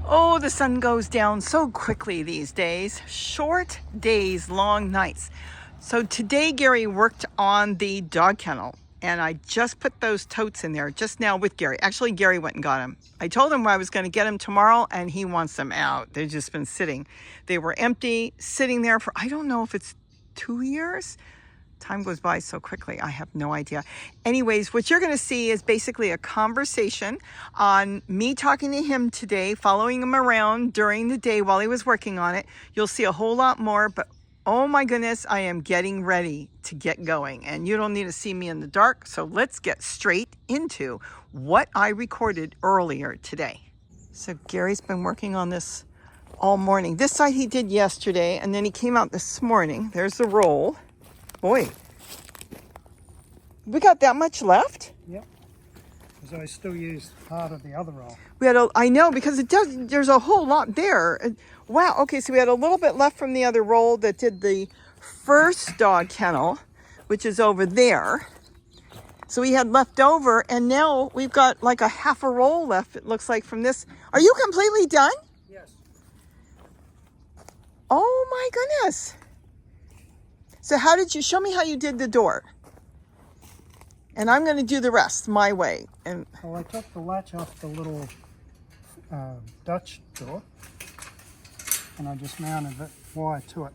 Oh, the sun goes down so quickly these days. Short days, long nights. So today Gary worked on the dog kennel, and I just put those totes in there just now with Gary. Actually, Gary went and got them. I told him I was going to get them tomorrow, and he wants them out. They've just been sitting. They were empty, sitting there for, I don't know if it's 2 years. Time goes by so quickly, I have no idea. Anyways, what you're going to see is basically a conversation on me talking to him today, following him around during the day while he was working on it. You'll see a whole lot more, but oh my goodness, I am getting ready to get going. And you don't need to see me in the dark, so let's get straight into what I recorded earlier today. So Gary's been working on this all morning. This side he did yesterday, and then he came out this morning. There's the roll. Boy, we got that much left? Yep, because I still use part of the other roll. I know, because it does, there's a whole lot there. Wow, okay, so we had a little bit left from the other roll that did the first dog kennel, which is over there. So we had left over, and now we've got like a half a roll left, it looks like, from this. Are you completely done? Yes. Oh my goodness. So how did you, show me how you did the door. And I'm going to do the rest my way. And well, I took the latch off the little Dutch door, and I just mounted the wire to it.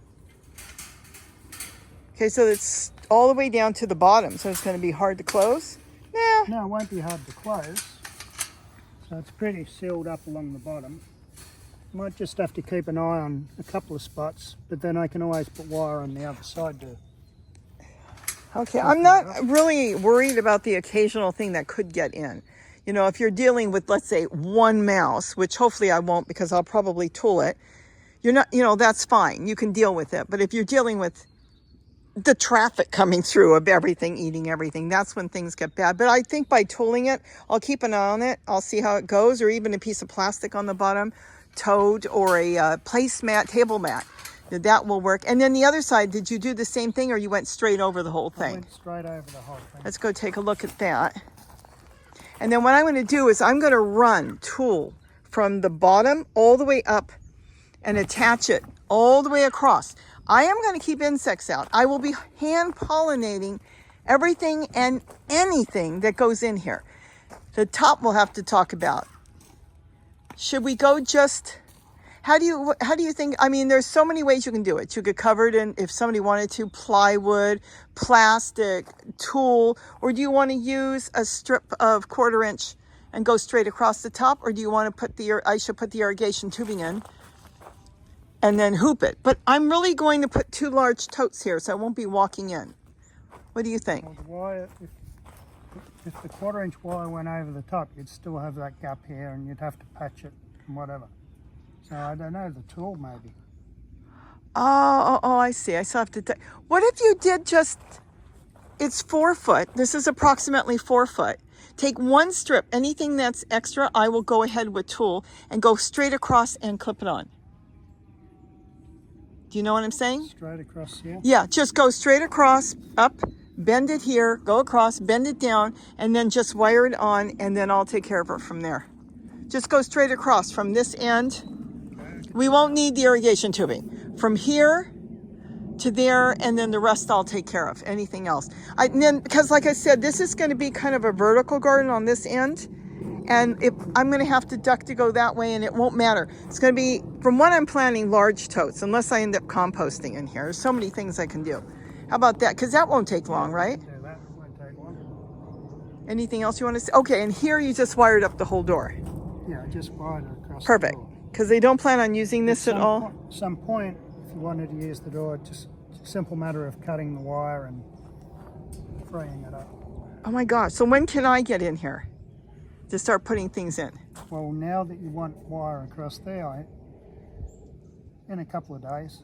Okay, so it's all the way down to the bottom, so it's going to be hard to close? Nah. No, it won't be hard to close. So it's pretty sealed up along the bottom. Might just have to keep an eye on a couple of spots, but then I can always put wire on the other side to... Okay, I'm not really worried about the occasional thing that could get in. You know, if you're dealing with, let's say, one mouse, which hopefully I won't because I'll probably tool it, you're not, you know, that's fine. You can deal with it. But if you're dealing with the traffic coming through of everything, eating everything, that's when things get bad. But I think by tooling it, I'll keep an eye on it. I'll see how it goes, or even a piece of plastic on the bottom, Tote, or a placemat, table mat. That will work. And then the other side, did you do the same thing, or you went straight over the whole thing? I went straight over the whole thing. Let's go take a look at that. And then what I'm going to do is I'm going to run tool from the bottom all the way up and attach it all the way across. I am going to keep insects out. I will be hand pollinating everything and anything that goes in here. The top we'll have to talk about. Should we go just, how do you think, I mean, there's so many ways you can do it. You could cover it in, if somebody wanted to, plywood, plastic, tulle, or do you want to use a strip of 1/4 inch and go straight across the top? Or do you want to put I should put the irrigation tubing in and then hoop it? But I'm really going to put 2 large totes here, so I won't be walking in. What do you think? Well, the wire, if the 1/4 inch wire went over the top, you'd still have that gap here, and you'd have to patch it and whatever. So I don't know, the tool maybe. Oh, I see. I still have to. What if you did just? It's 4 foot. This is approximately 4 foot. Take 1 strip. Anything that's extra, I will go ahead with tool and go straight across and clip it on. Do you know what I'm saying? Straight across here? Yeah, just go straight across, up, bend it here, go across, bend it down, and then just wire it on, and then I'll take care of it from there. Just go straight across from this end. We won't need the irrigation tubing. From here to there, and then the rest I'll take care of. Anything else. Because like I said, this is going to be kind of a vertical garden on this end. And if I'm going to have to duck to go that way, and it won't matter. It's going to be, from what I'm planning, large totes, unless I end up composting in here. There's so many things I can do. How about that? Because that won't take long, right? Yeah, that won't take long. Anything else you want to say? Okay, and here you just wired up the whole door. Yeah, just wired it across Perfect. the door. Because they don't plan on using this at all? At some point, if you wanted to use the door, just a simple matter of cutting the wire and freeing it up. Oh my gosh, so when can I get in here to start putting things in? Well, now that you want wire across there, in a couple of days.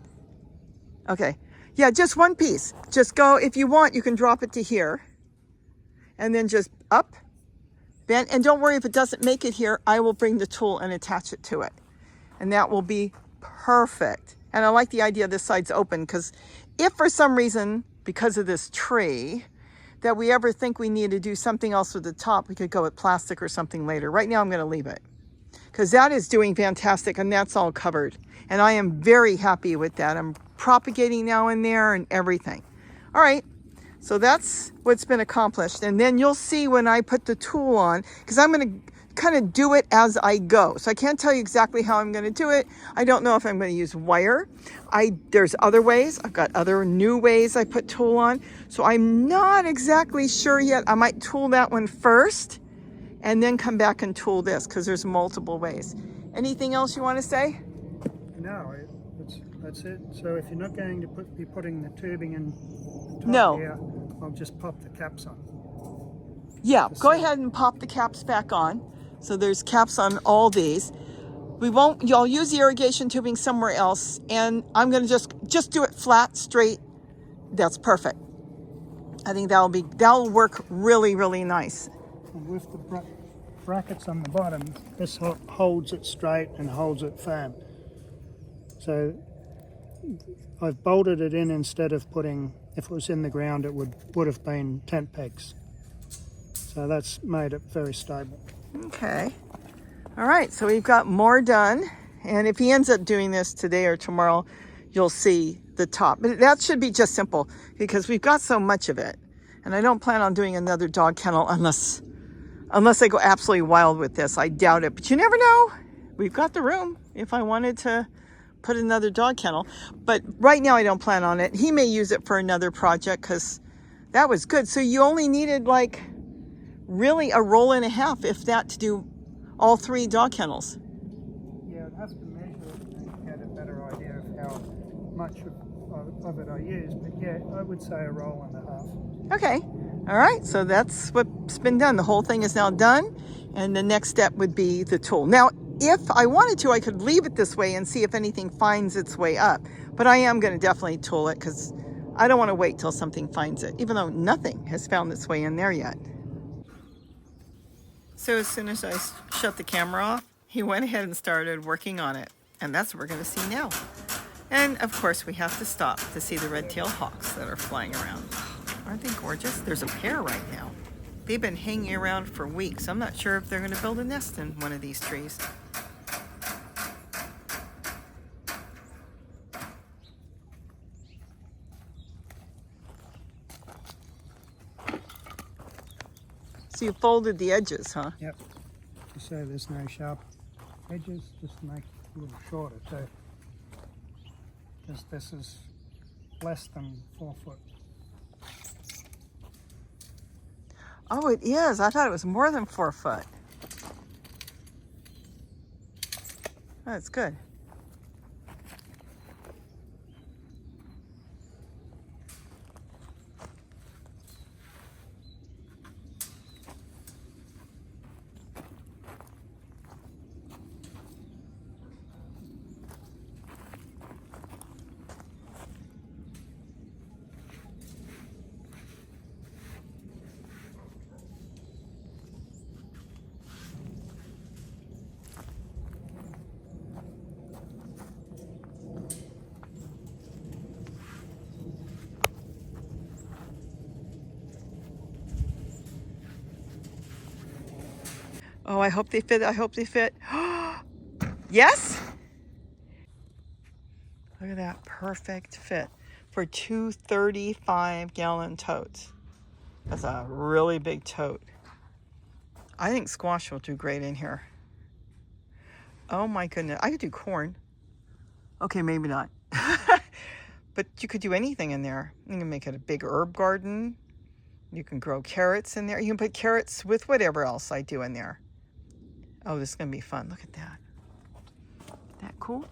Okay, yeah, just 1 piece. Just go, if you want, you can drop it to here. And then just up, bend, and don't worry if it doesn't make it here, I will bring the tool and attach it to it. And that will be perfect. And I like the idea this side's open, because if for some reason, because of this tree, that we ever think we need to do something else with the top, we could go with plastic or something later. Right now I'm going to leave it. because that is doing fantastic and that's all covered. And I am very happy with that. I'm propagating now in there and everything. All right, so that's what's been accomplished. And then you'll see when I put the tool on, because I'm going to kind of do it as I go. So I can't tell you exactly how I'm going to do it. I don't know if I'm going to use wire. There's other ways. I've got other new ways I put tool on. So I'm not exactly sure yet. I might tool that one first and then come back and tool this because there's multiple ways. Anything else you want to say? No, that's it. So if you're not going to be putting the tubing in the top No. here, I'll just pop the caps on. Yeah, go ahead and pop the caps back on. So there's caps on all these. Y'all use the irrigation tubing somewhere else, and I'm gonna just do it flat, straight. That's perfect. I think that'll work really, really nice. And with the brackets on the bottom, this holds it straight and holds it firm. So I've bolted it in instead of putting, if it was in the ground, it would have been tent pegs. So that's made it very stable. Okay. All right, so we've got more done. And if he ends up doing this today or tomorrow, you'll see the top. But that should be just simple because we've got so much of it. And I don't plan on doing another dog kennel unless I go absolutely wild with this. I doubt it, but you never know. We've got the room if I wanted to put another dog kennel. But right now I don't plan on it. He may use it for another project because that was good. So you only needed like really a roll and a half, if that, to do all 3 dog kennels. Yeah, I'd have to measure it and get a better idea of how much of it I use, but yeah, I would say a roll and a half. Okay, all right, so that's what's been done. The whole thing is now done, and the next step would be the tool. Now, if I wanted to, I could leave it this way and see if anything finds its way up, but I am going to definitely tool it because I don't want to wait till something finds it, even though nothing has found its way in there yet. So as soon as I shut the camera off, he went ahead and started working on it. And that's what we're going to see now. And of course, we have to stop to see the red-tailed hawks that are flying around. Aren't they gorgeous? There's a pair right now. They've been hanging around for weeks. I'm not sure if they're going to build a nest in one of these trees. So you folded the edges, huh? Yep. Just so there's no sharp edges, just to make it a little shorter too. Because this is less than 4 foot. Oh, it is. I thought it was more than 4 foot. That's good. Oh, I hope they fit. I hope they fit. Yes? Look at that perfect fit for 2 35-gallon totes. That's a really big tote. I think squash will do great in here. Oh my goodness. I could do corn. Okay, maybe not. But you could do anything in there. You can make it a big herb garden. You can grow carrots in there. You can put carrots with whatever else I do in there. Oh, this is going to be fun. Look at that. That cool?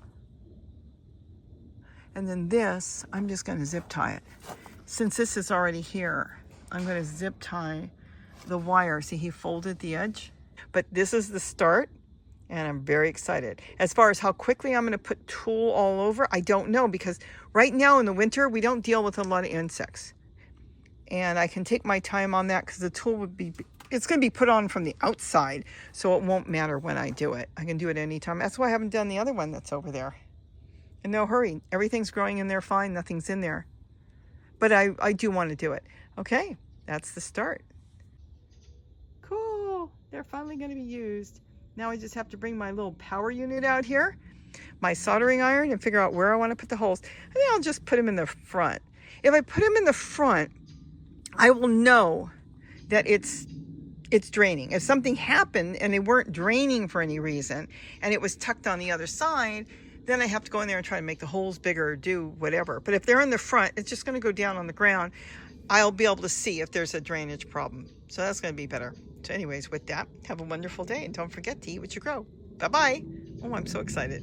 And then this, I'm just going to zip tie it. Since this is already here, I'm going to zip tie the wire. See, he folded the edge. But this is the start, and I'm very excited. As far as how quickly I'm going to put tulle all over, I don't know, because right now in the winter, we don't deal with a lot of insects. And I can take my time on that because the tulle would be, it's going to be put on from the outside, so it won't matter when I do it. I can do it anytime. That's why I haven't done the other one that's over there. In no hurry. Everything's growing in there fine. Nothing's in there. But I do want to do it. Okay, that's the start. Cool. They're finally going to be used. Now I just have to bring my little power unit out here, my soldering iron, and figure out where I want to put the holes. I think I'll just put them in the front. If I put them in the front, I will know that it's draining. If something happened and they weren't draining for any reason and it was tucked on the other side, then I have to go in there and try to make the holes bigger or do whatever. But if they're in the front, it's just going to go down on the ground. I'll be able to see if there's a drainage problem. So that's going to be better. So anyways, with that, have a wonderful day. And don't forget to eat what you grow. Bye-bye. Oh, I'm so excited.